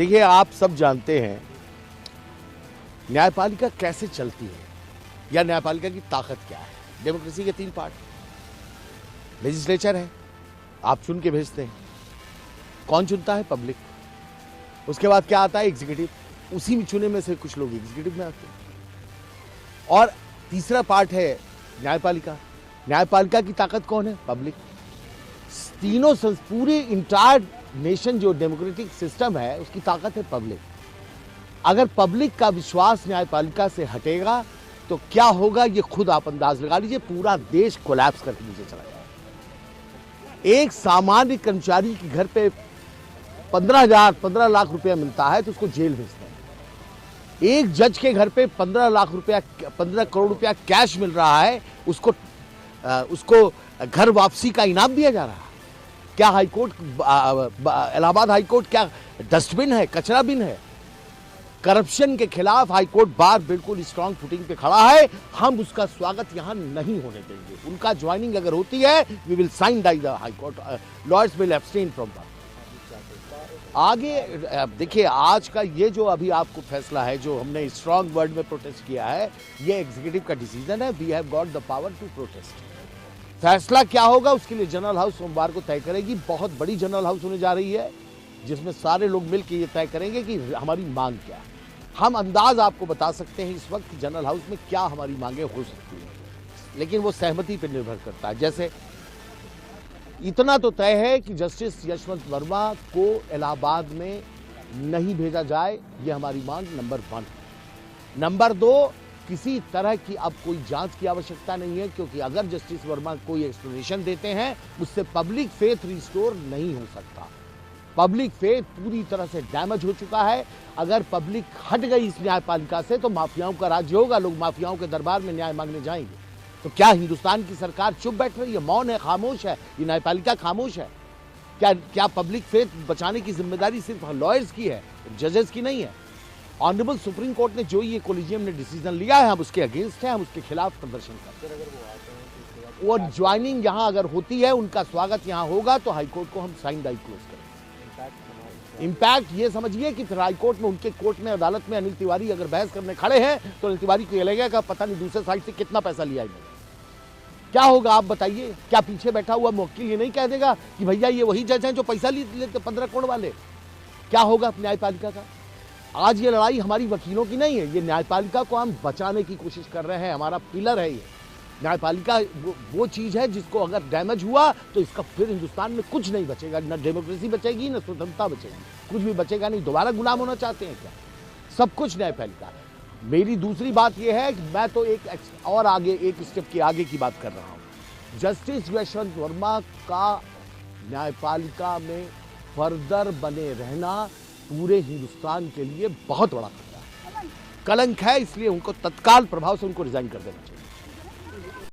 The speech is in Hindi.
देखिए, आप सब जानते हैं न्यायपालिका कैसे चलती है या न्यायपालिका की ताकत क्या है। डेमोक्रेसी के 3 पार्ट, लेजिस्लेचर है, आप चुन के भेजते हैं, कौन चुनता है? पब्लिक। उसके बाद क्या आता है? एग्जीक्यूटिव, उसी में चुने में से कुछ लोग एग्जीक्यूटिव में आते हैं। और तीसरा पार्ट है न्यायपालिका। न्यायपालिका की ताकत कौन है? पब्लिक। तीनों पूरी इंटायर नेशन जो डेमोक्रेटिक सिस्टम है उसकी ताकत है पब्लिक। अगर पब्लिक का विश्वास न्यायपालिका से हटेगा तो क्या होगा ये खुद आप अंदाज लगा लीजिए। पूरा देश कोलैप्स करके नीचे चला जाएगा। एक सामान्य कर्मचारी के घर पे 15 लाख रुपया मिलता है तो उसको जेल भेजते हैं। एक जज के घर पे 15 करोड़ रुपया कैश मिल रहा है, उसको घर वापसी का इनाम दिया जा रहा है। क्या हाईकोर्ट, इलाहाबाद हाईकोर्ट क्या डस्टबिन है, कचरा बिन है? करप्शन के खिलाफ हाईकोर्ट बार बिल्कुल स्ट्रांग फुटिंग पे खड़ा है। हम उसका स्वागत यहां नहीं होने देंगे। उनका ज्वाइनिंग अगर होती है, we will sine die the high court, lawyers will abstain from that. आगे देखिए, आज का ये जो अभी आपको फैसला है, जो हमने स्ट्रांग वर्ड में प्रोटेस्ट किया है, ये एग्जीक्यूटिव का डिसीजन है। We have got the power to protest. फैसला क्या होगा उसके लिए जनरल हाउस सोमवार को तय करेगी। बहुत बड़ी जनरल हाउस होने जा रही है जिसमें सारे लोग मिलकर ये तय करेंगे कि हमारी मांग क्या है। हम अंदाज आपको बता सकते हैं इस वक्त जनरल हाउस में क्या हमारी मांगे हो सकती हैं, लेकिन वो सहमति पर निर्भर करता है। जैसे इतना तो तय है कि जस्टिस यशवंत वर्मा को इलाहाबाद में नहीं भेजा जाए, ये हमारी मांग नंबर 1। नंबर 2, किसी तरह की अब कोई जांच की आवश्यकता नहीं है, क्योंकि अगर जस्टिस वर्मा कोई एक्सप्लेनेशन देते हैं उससे पब्लिक फेथ रिस्टोर नहीं हो सकता। पब्लिक फेथ पूरी तरह से डैमेज हो चुका है। अगर पब्लिक हट गई इस न्यायपालिका से तो माफियाओं का राज्य होगा। लोग माफियाओं के दरबार में न्याय मांगने जाएंगे। तो क्या हिंदुस्तान की सरकार चुप बैठ रही है, मौन है, खामोश है? ये न्यायपालिका खामोश है? क्या पब्लिक फेथ बचाने की जिम्मेदारी सिर्फ लॉयर्स की है, जजेस की नहीं है? ऑनरेबल सुप्रीम कोर्ट ने जो ये कोलिजियम ने डिसीजन लिया है, हम उसके अगेंस्ट हैं, हम उसके खिलाफ प्रदर्शन करते हैं। वो ज्वाइनिंग यहाँ अगर होती है, उनका स्वागत यहाँ होगा तो हाईकोर्ट को हम साइन डाई क्लोज करेंगे। इम्पैक्ट ये समझिए कि फिर हाईकोर्ट में, उनके कोर्ट में, अदालत में अनिल तिवारी अगर बहस करने खड़े हैं तो अनिल तिवारी को ये लगेगा कि पता नहीं दूसरे साइड से कितना पैसा लिया है। क्या होगा आप बताइए? क्या पीछे बैठा हुआ मुवक्किल ये नहीं कह देगा कि भैया ये वही जज हैं जो पैसा लेते 15 करोड़ वाले? क्या होगा न्यायपालिका का? आज ये लड़ाई हमारी वकीलों की नहीं है, ये न्यायपालिका को हम बचाने की कोशिश कर रहे हैं। हमारा पिलर है ये न्यायपालिका। वो चीज है जिसको अगर डैमेज हुआ तो इसका फिर हिंदुस्तान में कुछ नहीं बचेगा। न डेमोक्रेसी बचेगी, न स्वतंत्रता बचेगी, कुछ भी बचेगा नहीं। दोबारा गुलाम होना चाहते हैं क्या? सब कुछ न्यायपालिका। मेरी दूसरी बात यह है कि मैं तो एक स्टेप के आगे की बात कर रहा हूं। जस्टिस यशवंत वर्मा का न्यायपालिका में फर्दर बने रहना पूरे हिंदुस्तान के लिए बहुत बड़ा खतरा है, कलंक है। इसलिए उनको तत्काल प्रभाव से उनको रिजाइन कर देना चाहिए।